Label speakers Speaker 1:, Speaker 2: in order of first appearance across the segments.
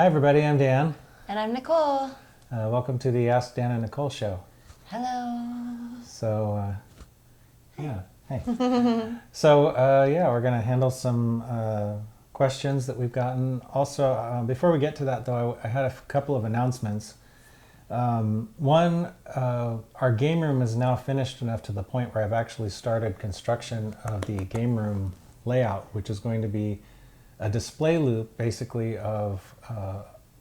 Speaker 1: Hi everybody, I'm Dan.
Speaker 2: And I'm Nicole.
Speaker 1: Welcome to the Ask Dan and Nicole show.
Speaker 2: Hello.
Speaker 1: So, yeah, hey. So, we're going to handle some questions that we've gotten. Also, before we get to that though, I had a couple of announcements. One, our game room is now finished enough to the point where I've actually started construction of the game room layout, which is going to be a display loop basically of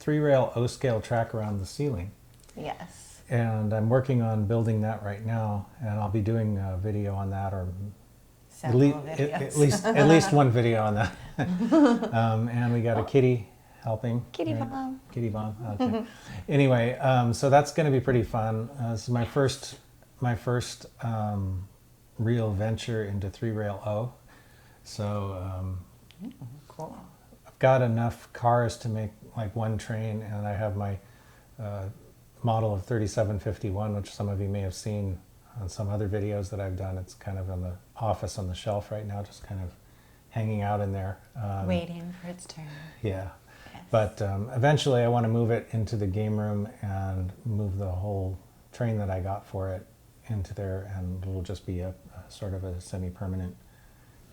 Speaker 1: 3-rail O-scale track around the ceiling.
Speaker 2: Yes.
Speaker 1: And I'm working on building that right now, and I'll be doing a video on that, or at least one video on that. And we got a kitty helping.
Speaker 2: Kitty
Speaker 1: right?
Speaker 2: bomb.
Speaker 1: Kitty bomb. Okay. Anyway, so that's going to be pretty fun. This is my first real venture into 3-rail O. So
Speaker 2: Cool.
Speaker 1: I've got enough cars to make like one train, and I have my model of 3751, which some of you may have seen on some other videos that I've done. It's kind of in the office on the shelf right now, just kind of hanging out in there.
Speaker 2: Waiting for its turn.
Speaker 1: Yeah.
Speaker 2: Yes.
Speaker 1: But eventually I want to move it into the game room and move the whole train that I got for it into there, and it'll just be a sort of a semi-permanent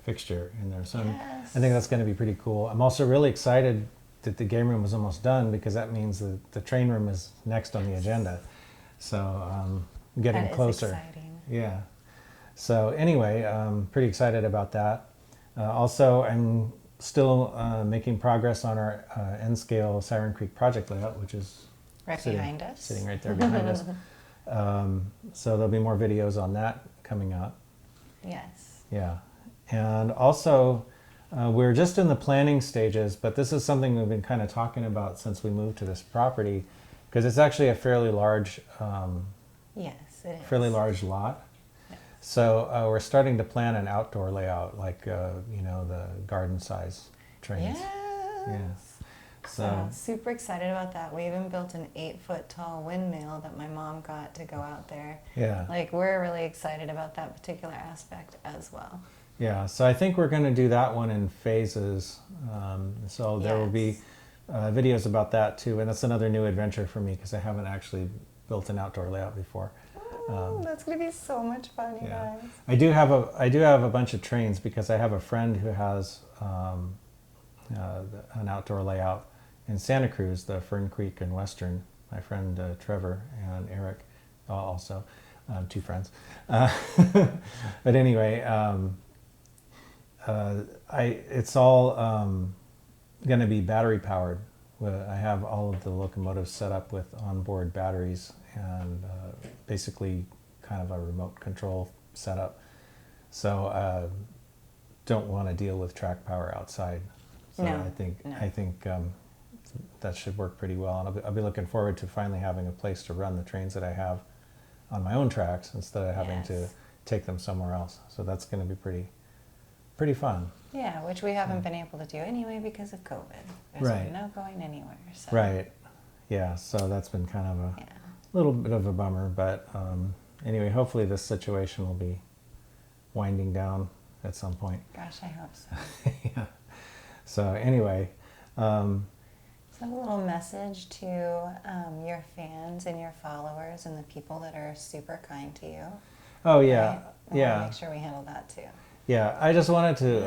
Speaker 1: fixture in there. So
Speaker 2: Yes.
Speaker 1: I think that's going to be pretty cool. I'm also really excited that the game room is almost done, because that means that the train room is next on the agenda. So I'm getting
Speaker 2: That is
Speaker 1: closer.
Speaker 2: exciting.
Speaker 1: Yeah. So anyway, I'm pretty excited about that. Also, I'm still making progress on our N-scale Siren Creek project layout, which is
Speaker 2: Right behind us.
Speaker 1: sitting right there behind us. So there'll be more videos on that coming up.
Speaker 2: Yes.
Speaker 1: Yeah. And also, we're just in the planning stages, but this is something we've been kind of talking about since we moved to this property, because it's actually a fairly large
Speaker 2: Yes, it is.
Speaker 1: lot.
Speaker 2: Yes.
Speaker 1: So we're starting to plan an outdoor layout, like the garden size trains.
Speaker 2: Yes.
Speaker 1: Yeah.
Speaker 2: So super excited about that. We even built an 8-foot tall windmill that my mom got to go out there.
Speaker 1: Yeah.
Speaker 2: Like, we're really excited about that particular aspect as well.
Speaker 1: Yeah. So I think we're going to do that one in phases. So there will be videos about that too, and that's another new adventure for me, because I haven't actually built an outdoor layout before.
Speaker 2: That's gonna be so much fun, you guys.
Speaker 1: I do have a bunch of trains, because I have a friend who has an outdoor layout in Santa Cruz, the Fern Creek and Western. My friend Trevor and Eric also, two friends. But anyway, it's all going to be battery powered. I have all of the locomotives set up with onboard batteries, and basically kind of a remote control setup. So don't want to deal with track power outside. So
Speaker 2: No,
Speaker 1: I think that should work pretty well, and I'll be looking forward to finally having a place to run the trains that I have on my own tracks, instead of having to take them somewhere else. So that's going to be pretty fun.
Speaker 2: Yeah, which we haven't been able to do anyway because of COVID. There's
Speaker 1: Right.
Speaker 2: no going anywhere. So.
Speaker 1: Right. Yeah. So that's been kind of a little bit of a bummer, but anyway, hopefully this situation will be winding down at some point.
Speaker 2: Gosh, I hope so.
Speaker 1: Yeah. So anyway.
Speaker 2: So a little message to your fans and your followers and the people that are super kind to you.
Speaker 1: Oh yeah.
Speaker 2: Right? I
Speaker 1: Yeah.
Speaker 2: want to make sure we handle that too.
Speaker 1: Yeah, I just wanted to,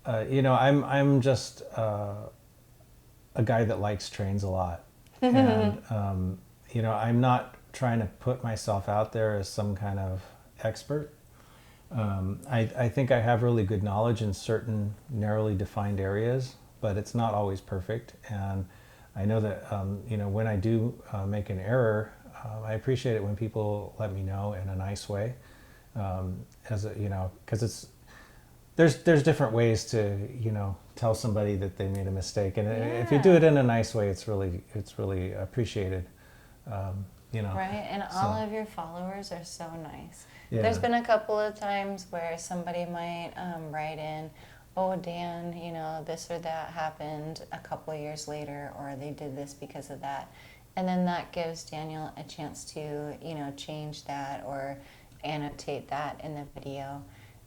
Speaker 1: I'm just a guy that likes trains a lot. And, I'm not trying to put myself out there as some kind of expert. I think I have really good knowledge in certain narrowly defined areas, but it's not always perfect. And I know that, when I do make an error, I appreciate it when people let me know in a nice way. Because there's different ways to tell somebody that they made a mistake, and if you do it in a nice way, it's really appreciated.
Speaker 2: Right, and all of your followers are so nice.
Speaker 1: Yeah.
Speaker 2: There's been a couple of times where somebody might write in, "Oh, Dan, this or that happened a couple of years later, or they did this because of that," and then that gives Daniel a chance to change that or annotate that in the video.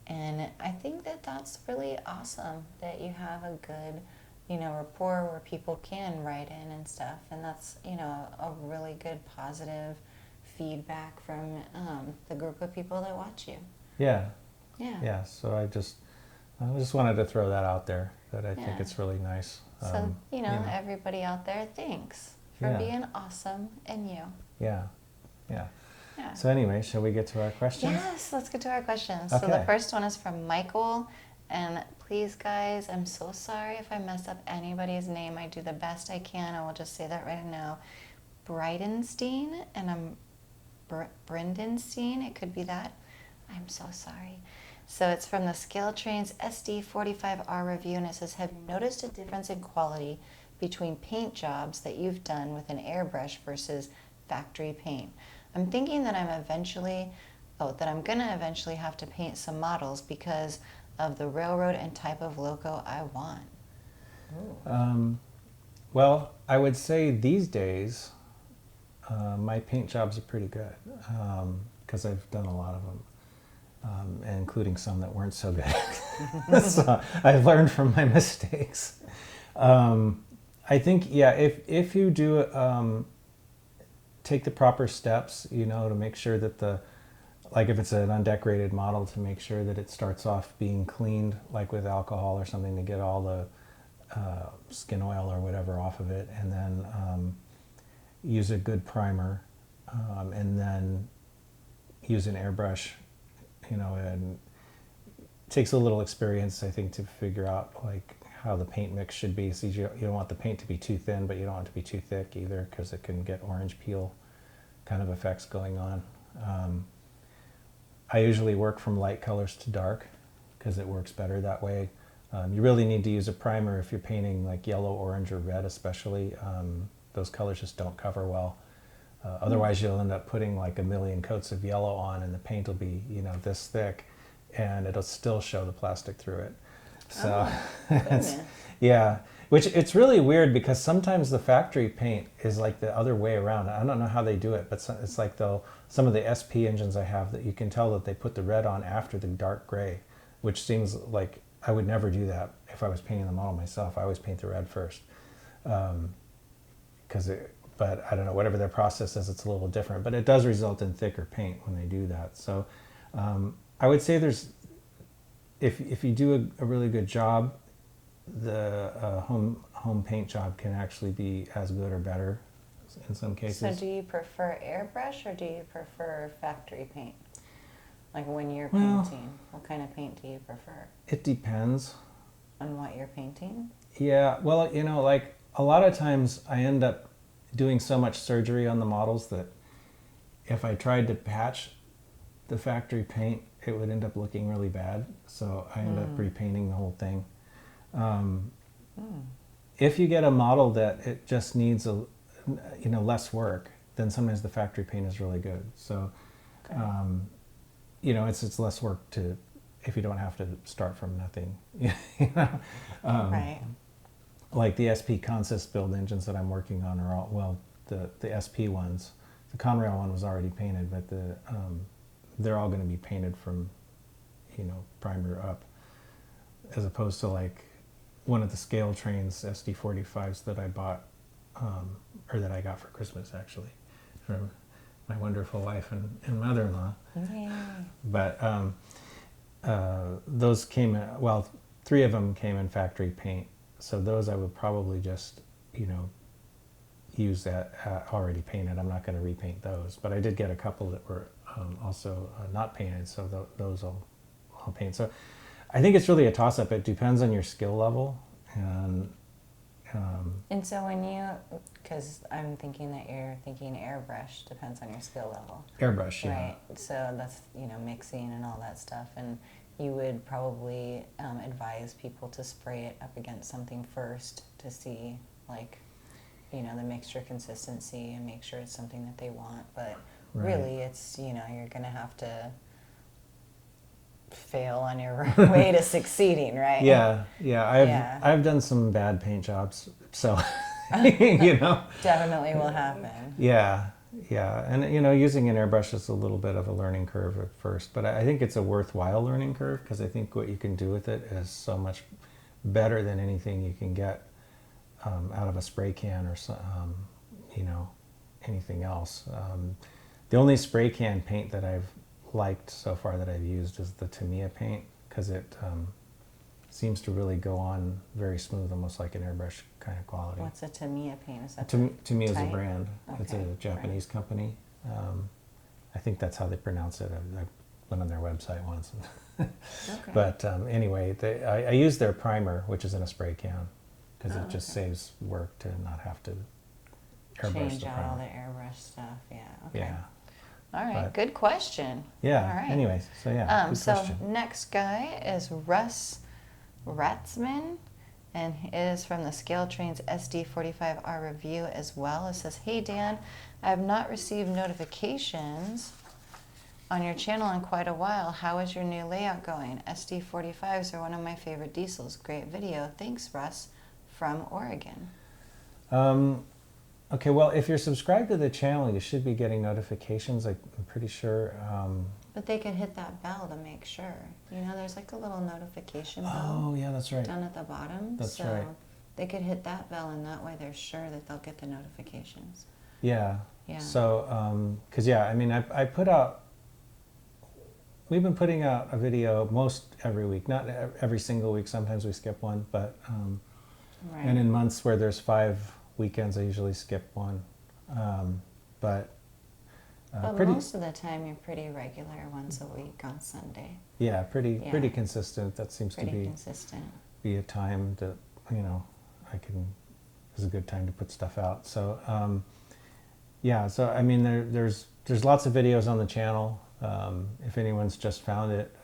Speaker 2: And I think that that's really awesome, that you have a good rapport where people can write in and stuff, and that's a really good positive feedback from the group of people that watch you.
Speaker 1: Yeah.
Speaker 2: Yeah.
Speaker 1: Yeah. So I just wanted to throw that out there, that I think
Speaker 2: Yeah.
Speaker 1: it's really nice.
Speaker 2: So everybody out there, thanks for
Speaker 1: Yeah.
Speaker 2: being awesome, and you.
Speaker 1: Yeah. Yeah.
Speaker 2: Yeah.
Speaker 1: So anyway, shall we get to our questions?
Speaker 2: Yes, let's get to our questions.
Speaker 1: Okay.
Speaker 2: So the first one is from Michael, and please, guys, I'm so sorry if I mess up anybody's name. I do the best I can. I will just say that right now. Bridenstine, and I'm Brendenstein. It could be that. I'm so sorry. So it's from the Scale Trains SD45R review, and it says, have you noticed a difference in quality between paint jobs that you've done with an airbrush versus factory paint? I'm thinking that I'm going to eventually have to paint some models because of the railroad and type of loco I want.
Speaker 1: Well, I would say these days, my paint jobs are pretty good, because I've done a lot of them, including some that weren't so good. So I've learned from my mistakes. I think, yeah, if you do take the proper steps, to make sure that like if it's an undecorated model, to make sure that it starts off being cleaned, like with alcohol or something, to get all the skin oil or whatever off of it, and then use a good primer, and then use an airbrush, and it takes a little experience, I think, to figure out like how the paint mix should be. So you don't want the paint to be too thin, but you don't want it to be too thick either, because it can get orange peel kind of effects going on. I usually work from light colors to dark because it works better that way. You really need to use a primer if you're painting like yellow, orange, or red especially. Those colors just don't cover well. Otherwise you'll end up putting like a million coats of yellow on, and the paint will be this thick, and it'll still show the plastic through it. So yeah, which it's really weird, because sometimes the factory paint is like the other way around. I don't know how they do it, but it's like some of the SP engines I have, that you can tell that they put the red on after the dark gray, which seems like I would never do that if I was painting the model myself. I always paint the red first, but I don't know, whatever their process is, it's a little different, but it does result in thicker paint when they do that. So I would say if you do a really good job, the home paint job can actually be as good or better in some cases.
Speaker 2: So do you prefer airbrush or do you prefer factory paint? Like when you're
Speaker 1: Well,
Speaker 2: painting, what kind of paint do you prefer?
Speaker 1: It depends
Speaker 2: on what you're painting.
Speaker 1: Yeah, well, like a lot of times I end up doing so much surgery on the models that if I tried to patch the factory paint, it would end up looking really bad. So I end up repainting the whole thing. If you get a model that it just needs less work, then sometimes the factory paint is really good. So, it's less work if you don't have to start from nothing.
Speaker 2: Right.
Speaker 1: Like the SP Consist build engines that I'm working on are all, the SP ones. The Conrail one was already painted, but they're all going to be painted from, primer up, as opposed to like one of the Scale Trains SD45s that I bought, or that I got for Christmas actually, from my wonderful wife and mother-in-law.
Speaker 2: Yay.
Speaker 1: But those came, three of them came in factory paint. So those I would probably just, use that already painted. I'm not going to repaint those. But I did get a couple that were also not painted, so those I'll paint. So I think it's really a toss-up. It depends on your skill level.
Speaker 2: And so because I'm thinking that you're thinking airbrush, depends on your skill level.
Speaker 1: Airbrush, yeah.
Speaker 2: Right. So that's, mixing and all that stuff. And you would probably advise people to spray it up against something first to see, the mixture consistency and make sure it's something that they want. But really, it's, you're going to have to fail on your way to succeeding, right?
Speaker 1: Yeah. I've done some bad paint jobs, so,
Speaker 2: Definitely will happen.
Speaker 1: Yeah. And, using an airbrush is a little bit of a learning curve at first, but I think it's a worthwhile learning curve, because I think what you can do with it is so much better than anything you can get out of a spray can or you know, anything else. The only spray can paint that I've liked so far that I've used is the Tamiya paint, because it seems to really go on very smooth, almost like an airbrush kind of quality.
Speaker 2: What's a Tamiya paint? Is that
Speaker 1: Tamiya is a
Speaker 2: type?
Speaker 1: brand. It's a
Speaker 2: Okay,
Speaker 1: Japanese company. I think that's how they pronounce it. I went on their website once.
Speaker 2: Okay.
Speaker 1: But anyway, I use their primer, which is in a spray can, because it just
Speaker 2: okay.
Speaker 1: saves work to not have to airbrush
Speaker 2: Change
Speaker 1: the
Speaker 2: out
Speaker 1: primer.
Speaker 2: all the airbrush stuff. Yeah. Okay.
Speaker 1: Yeah.
Speaker 2: All right.
Speaker 1: But-
Speaker 2: Good question.
Speaker 1: Yeah.
Speaker 2: All right.
Speaker 1: Anyways, so yeah. Good
Speaker 2: So
Speaker 1: question.
Speaker 2: next guy is Russ Ratzman, and it is from the Scale Trains SD45R review as well. It says, "Hey Dan, I have not received notifications on your channel in quite a while. How is your new layout going? SD45s are one of my favorite diesels. Great video. Thanks, Russ, from Oregon."
Speaker 1: Okay, well, if you're subscribed to the channel, you should be getting notifications. I'm pretty sure.
Speaker 2: But they could hit that bell to make sure. You know, there's like a little notification bell
Speaker 1: Oh, yeah, that's right.
Speaker 2: down at the bottom.
Speaker 1: That's
Speaker 2: so
Speaker 1: right.
Speaker 2: they could hit that bell, and that way they're sure that they'll get the notifications.
Speaker 1: Yeah.
Speaker 2: Yeah.
Speaker 1: So, because yeah, I mean, I put out. We've been putting out a video most every week, not every single week. Sometimes we skip one, but
Speaker 2: Right.
Speaker 1: and in months where there's 5 weekends, I usually skip one. But
Speaker 2: But
Speaker 1: pretty,
Speaker 2: most of the time, you're pretty regular, once a week on Sunday.
Speaker 1: yeah, pretty
Speaker 2: Yeah.
Speaker 1: consistent. That seems
Speaker 2: Pretty
Speaker 1: to
Speaker 2: consistent.
Speaker 1: be a time that, you know, is a good time to put stuff out. So yeah, so I mean, there's lots of videos on the channel. If anyone's just found it,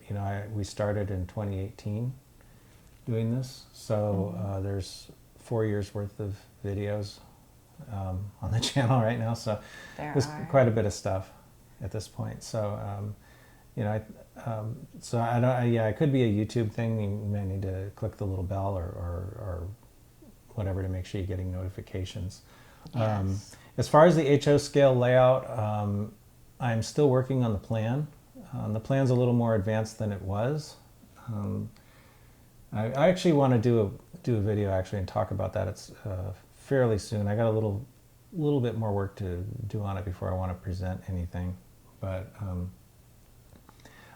Speaker 1: you know, we started in 2018 doing this, so there's 4 years worth of videos on the channel right now. So
Speaker 2: There
Speaker 1: there's
Speaker 2: are.
Speaker 1: quite a bit of stuff at this point. So you know, so I don't. Yeah, it could be a YouTube thing. You may need to click the little bell or whatever to make sure you're getting notifications.
Speaker 2: Yes.
Speaker 1: As far as the HO scale layout, I'm still working on the plan. The plan's a little more advanced than it was. I actually want to do a video actually and talk about that. It's fairly soon. I got a little bit more work to do on it before I want to present anything, but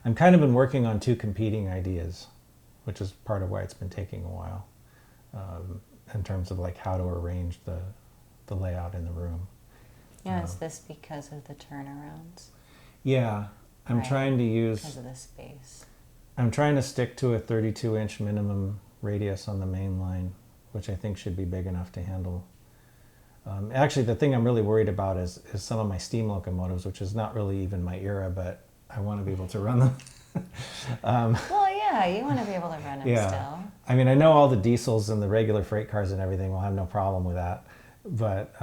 Speaker 1: I'm kind of been working on 2 competing ideas, which is part of why it's been taking a while, in terms of like how to arrange the layout in the room.
Speaker 2: Yeah, is this because of the turnarounds?
Speaker 1: Yeah, I'm
Speaker 2: Right.
Speaker 1: trying to use.
Speaker 2: Because of the space.
Speaker 1: I'm trying to stick to a 32-inch minimum radius on the main line, which I think should be big enough to handle. Actually, the thing I'm really worried about is some of my steam locomotives, which is not really even my era, but I want to be able to run them.
Speaker 2: Well, yeah, you want to be able to run them
Speaker 1: Yeah.
Speaker 2: still.
Speaker 1: I mean, I know all the diesels and the regular freight cars and everything will have no problem with that, but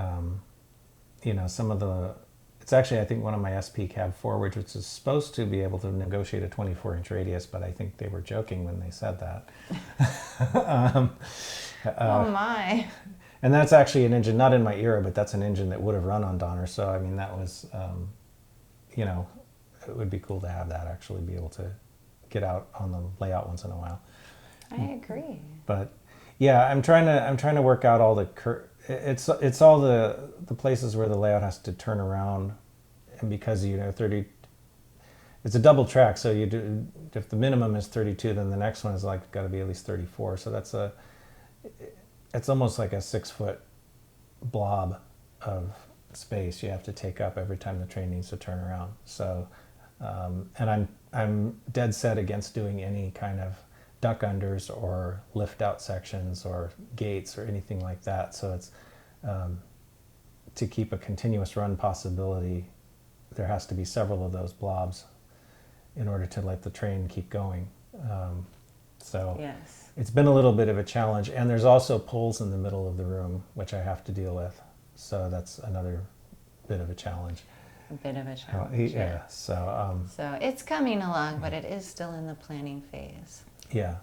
Speaker 1: you know, some of it's actually, I think, one of my SP cab forwards, which is supposed to be able to negotiate a 24-inch radius, but I think they were joking when they said that.
Speaker 2: Oh my.
Speaker 1: And that's actually an engine, not in my era, but that's an engine that would have run on Donner. So, I mean, that was, you know, it would be cool to have that actually be able to get out on the layout once in a while.
Speaker 2: I agree.
Speaker 1: But yeah, I'm trying to work out all the it's all the places where the layout has to turn around, and because, you know, 30, it's a double track, so you do, if the minimum is 32, then the next one is like got to be at least 34. So it's almost like a 6-foot blob of space you have to take up every time the train needs to turn around. So and I'm dead set against doing any kind of duck unders or lift out sections or gates or anything like that. So it's to keep a continuous run possibility, there has to be several of those blobs in order to let the train keep going. So
Speaker 2: Yes.
Speaker 1: it's been a little bit of a challenge, and there's also poles in the middle of the room which I have to deal with. So that's another bit of a challenge.
Speaker 2: A bit of a challenge.
Speaker 1: Yeah. So
Speaker 2: So it's coming along, but it is still in the planning phase.
Speaker 1: yeah.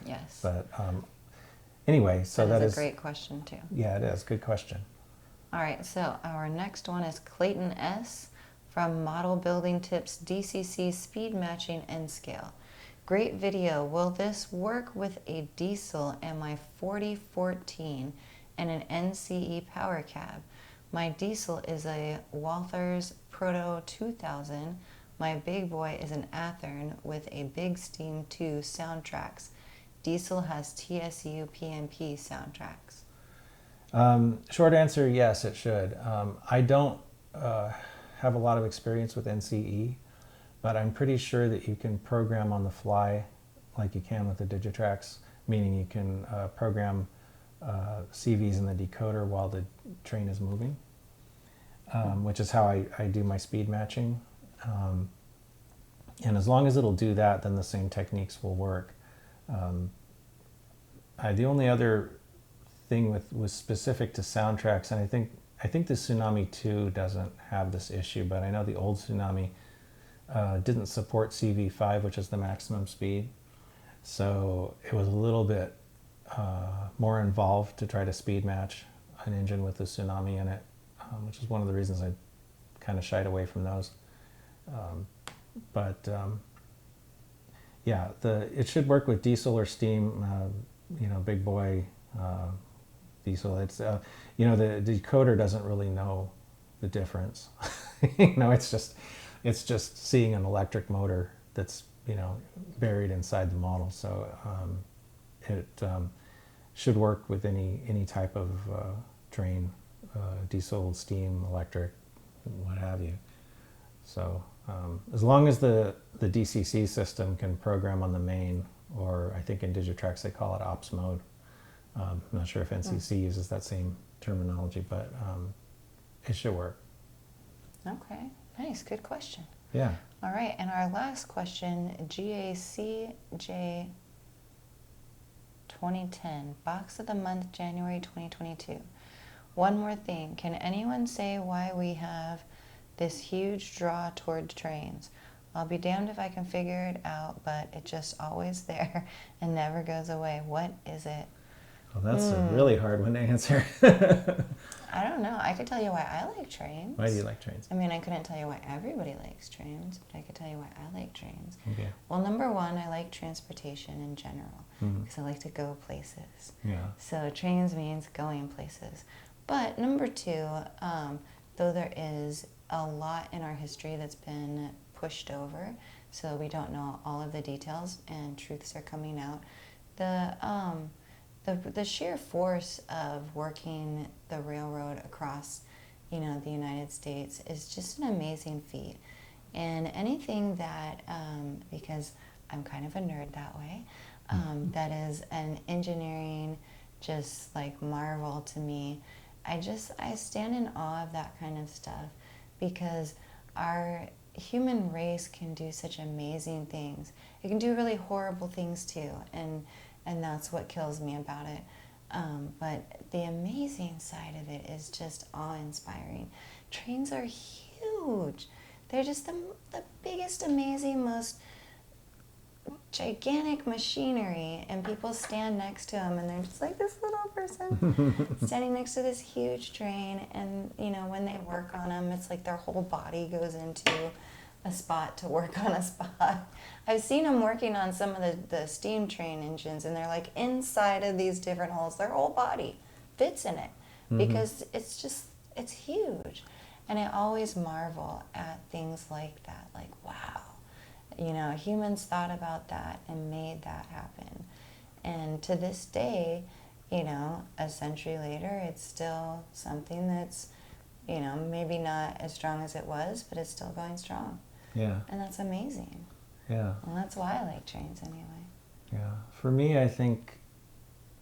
Speaker 2: Yes.
Speaker 1: But anyway, so
Speaker 2: that
Speaker 1: that
Speaker 2: is
Speaker 1: is
Speaker 2: a great question too.
Speaker 1: Yeah, it is. Good question.
Speaker 2: All right, so our next one is Clayton S. from Model Building Tips DCC Speed Matching N Scale. Great video. Will this work with a diesel and my 4014 and an NCE power cab? My diesel is a Walthers Proto 2000. My big boy is an Athearn with a Big Steam 2 soundtracks. Diesel has TSU PMP soundtracks.
Speaker 1: Short answer, yes, it should. I don't have a lot of experience with NCE, but I'm pretty sure that you can program on the fly like you can with the Digitrax, meaning you can program CVs in the decoder while the train is moving, which is how I do my speed matching. And as long as it'll do that, then the same techniques will work. The only other thing was specific to soundtracks, and I think the Tsunami 2 doesn't have this issue, but I know the old Tsunami didn't support CV5, which is the maximum speed. So it was a little bit more involved to try to speed match an engine with the Tsunami in it, which is one of the reasons I kind of shied away from those. Yeah, it should work with diesel or steam, big boy diesel. It's, the decoder doesn't really know the difference. It's just seeing an electric motor that's, buried inside the model. So it should work with any type of train, diesel, steam, electric, what have you. So as long as the DCC system can program on the main, or I think in Digitrax they call it ops mode. I'm not sure if NCC uses that same terminology, but it should work. Okay,
Speaker 2: nice, good question.
Speaker 1: Yeah.
Speaker 2: All right, and our last question, GACJ 2010, Box of the Month, January 2022. One more thing, can anyone say why we have this huge draw toward trains? I'll be damned if I can figure it out, but it's just always there and never goes away. What is it?
Speaker 1: Well, that's a really hard one to answer.
Speaker 2: I don't know. I could tell you why I like trains.
Speaker 1: Why do you like trains?
Speaker 2: I mean, I couldn't tell you why everybody likes trains, but I could tell you why I like trains.
Speaker 1: Okay.
Speaker 2: Well, number one, I like transportation in general because I like to go places.
Speaker 1: Yeah.
Speaker 2: So trains means going places. But number two, though there is a lot in our history that's been pushed over, so we don't know all of the details and truths are coming out. The sheer force of working the railroad across, the United States is just an amazing feat. And anything that, because I'm kind of a nerd that way, that is an engineering just like marvel to me. I stand in awe of that kind of stuff because our human race can do such amazing things. It can do really horrible things too, and that's what kills me about it. But the amazing side of it is just awe-inspiring. Trains are huge. They're just the biggest, amazing, most gigantic machinery, and people stand next to them and they're just like this little person standing next to this huge train, and when they work on them, it's like their whole body goes into a spot to work on a spot. I've seen them working on some of the steam train engines, and they're like inside of these different holes. Their whole body fits in it because it's huge. And I always marvel at things like that, like, wow, humans thought about that and made that happen. And to this day, a century later, it's still something that's, maybe not as strong as it was, but it's still going strong.
Speaker 1: Yeah.
Speaker 2: And that's amazing.
Speaker 1: Yeah.
Speaker 2: And that's why I like trains anyway.
Speaker 1: Yeah. For me, I think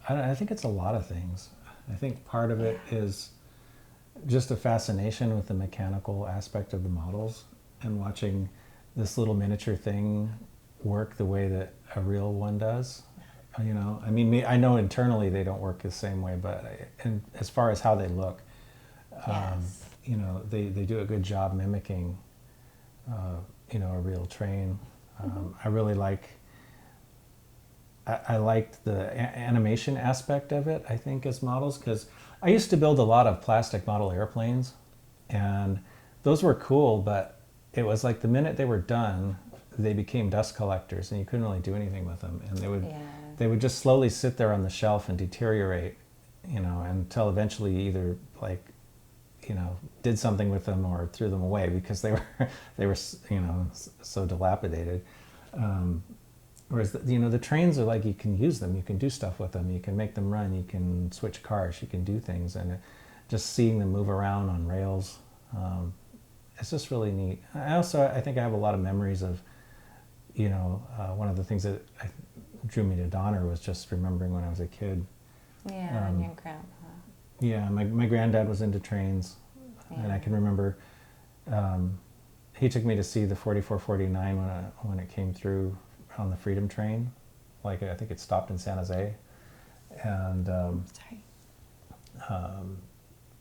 Speaker 1: it's a lot of things. I think part of it is just a fascination with the mechanical aspect of the models and watching this little miniature thing work the way that a real one does. I know internally they don't work the same way, but and as far as how they look,
Speaker 2: yes.
Speaker 1: They do a good job mimicking, a real train. I really I liked the animation aspect of it, I think, as models, because I used to build a lot of plastic model airplanes, and those were cool, but it was like the minute they were done, they became dust collectors, and you couldn't really do anything with them, and
Speaker 2: Yeah.
Speaker 1: they would just slowly sit there on the shelf and deteriorate, until eventually you either did something with them or threw them away because they were so dilapidated. Whereas the trains are like, you can use them, you can do stuff with them, you can make them run, you can switch cars, you can do things, and just seeing them move around on rails, it's just really neat. I think I have a lot of memories of, one of the things that drew me to Donner was just remembering when I was a kid.
Speaker 2: Yeah, and your grandpa.
Speaker 1: Yeah, my granddad was into trains, and I can remember he took me to see the 4449 when it came through on the Freedom train. Like, I think it stopped in San Jose, and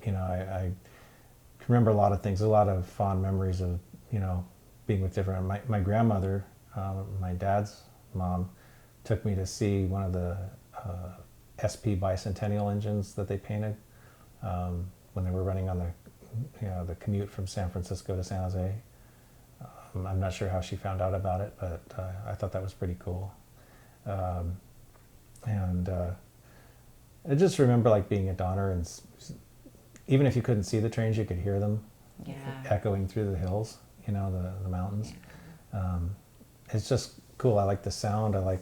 Speaker 1: I can remember a lot of things, a lot of fond memories of being with different. My grandmother, my dad's mom, took me to see one of the SP bicentennial engines that they painted when they were running on the commute from San Francisco to San Jose. I'm not sure how she found out about it, but I thought that was pretty cool. And I just remember like being at Donner, and even if you couldn't see the trains, you could hear them echoing through the hills, the mountains. Yeah. It's just cool. I like the sound. I like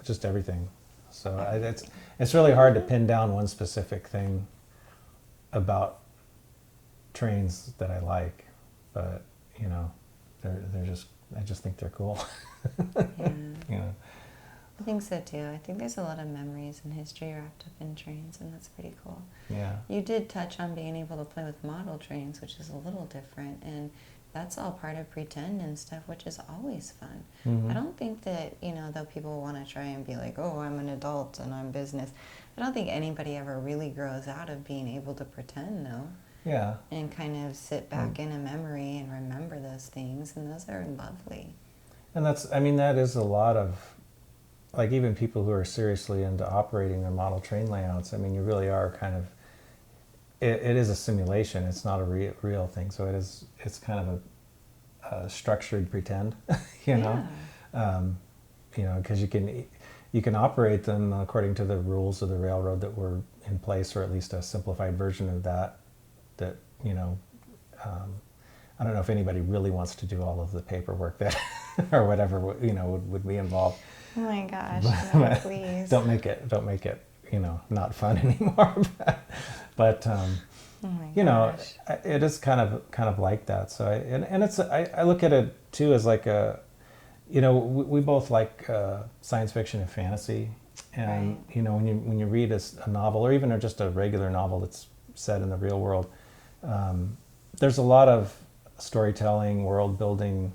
Speaker 1: just everything. So it's really hard to pin down one specific thing about trains that I like, but they're just, I just think they're cool.
Speaker 2: Yeah. I think so too. I think there's a lot of memories and history wrapped up in trains, and that's pretty cool.
Speaker 1: Yeah.
Speaker 2: You did touch on being able to play with model trains, which is a little different, and that's all part of pretend and stuff, which is always fun. Mm-hmm. I don't think that, though people want to try and be like, oh, I'm an adult and I'm business, I don't think anybody ever really grows out of being able to pretend, though.
Speaker 1: Yeah.
Speaker 2: And kind of sit back in a memory and remember those things, and those are lovely.
Speaker 1: And that is a lot of, like, even people who are seriously into operating their model train layouts, you really are kind of, it is a simulation. It's not a real thing. So it's kind of a structured pretend, because you can operate them according to the rules of the railroad that were in place, or at least a simplified version of that, I don't know if anybody really wants to do all of the paperwork that, or whatever, would be involved.
Speaker 2: Oh my gosh, no, please.
Speaker 1: Don't make it, not fun anymore. But it is kind of like that. So I look at it too as like we both like science fiction and fantasy, and right. When you read a novel, or even just a regular novel that's set in the real world, there's a lot of storytelling, world building,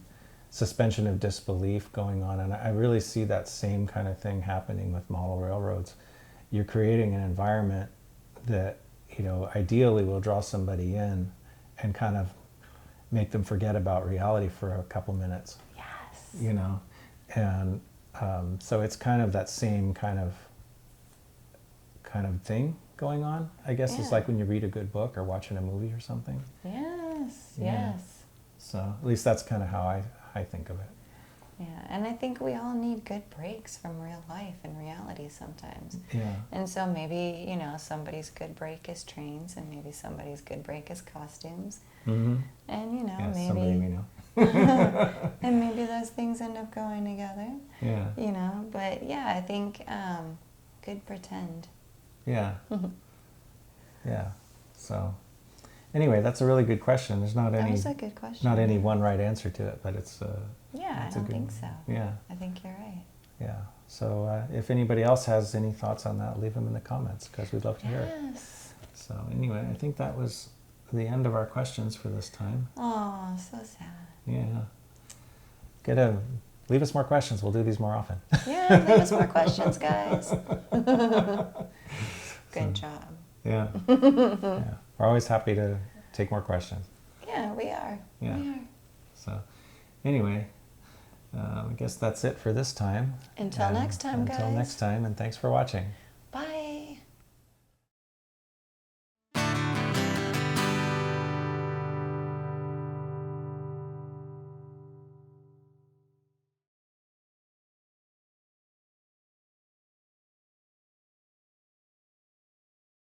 Speaker 1: suspension of disbelief going on, and I really see that same kind of thing happening with model railroads. You're creating an environment that ideally will draw somebody in and kind of make them forget about reality for a couple minutes.
Speaker 2: Yes.
Speaker 1: And so it's kind of that same kind of thing going on, I guess. Yeah. It's like when you read a good book or watching a movie or something.
Speaker 2: Yes.
Speaker 1: So at least that's kind of how I think of it.
Speaker 2: Yeah, and I think we all need good breaks from real life and reality sometimes.
Speaker 1: Yeah.
Speaker 2: And so maybe, somebody's good break is trains, and maybe somebody's good break is costumes. Mm-hmm. And, maybe...
Speaker 1: somebody we know.
Speaker 2: And maybe those things end up going together.
Speaker 1: Yeah.
Speaker 2: But yeah, I think good pretend.
Speaker 1: Yeah. Yeah. So... Anyway, that's a really good question. There's not any.
Speaker 2: That was a good question.
Speaker 1: Not any one right answer to it, but it's.
Speaker 2: I don't think so.
Speaker 1: Yeah.
Speaker 2: I think you're right.
Speaker 1: Yeah. So if anybody else has any thoughts on that, leave them in the comments, because we'd love to hear it.
Speaker 2: Yes.
Speaker 1: So anyway, I think that was the end of our questions for this time.
Speaker 2: Oh, so sad.
Speaker 1: Yeah. Leave us more questions. We'll do these more often.
Speaker 2: Yeah, leave us more questions, guys. Good job.
Speaker 1: Yeah. Yeah. We're always happy to take more questions.
Speaker 2: Yeah, we are.
Speaker 1: Yeah.
Speaker 2: We are.
Speaker 1: So, anyway, I guess that's it for this time.
Speaker 2: Until next time, guys.
Speaker 1: Until next time, and thanks for watching.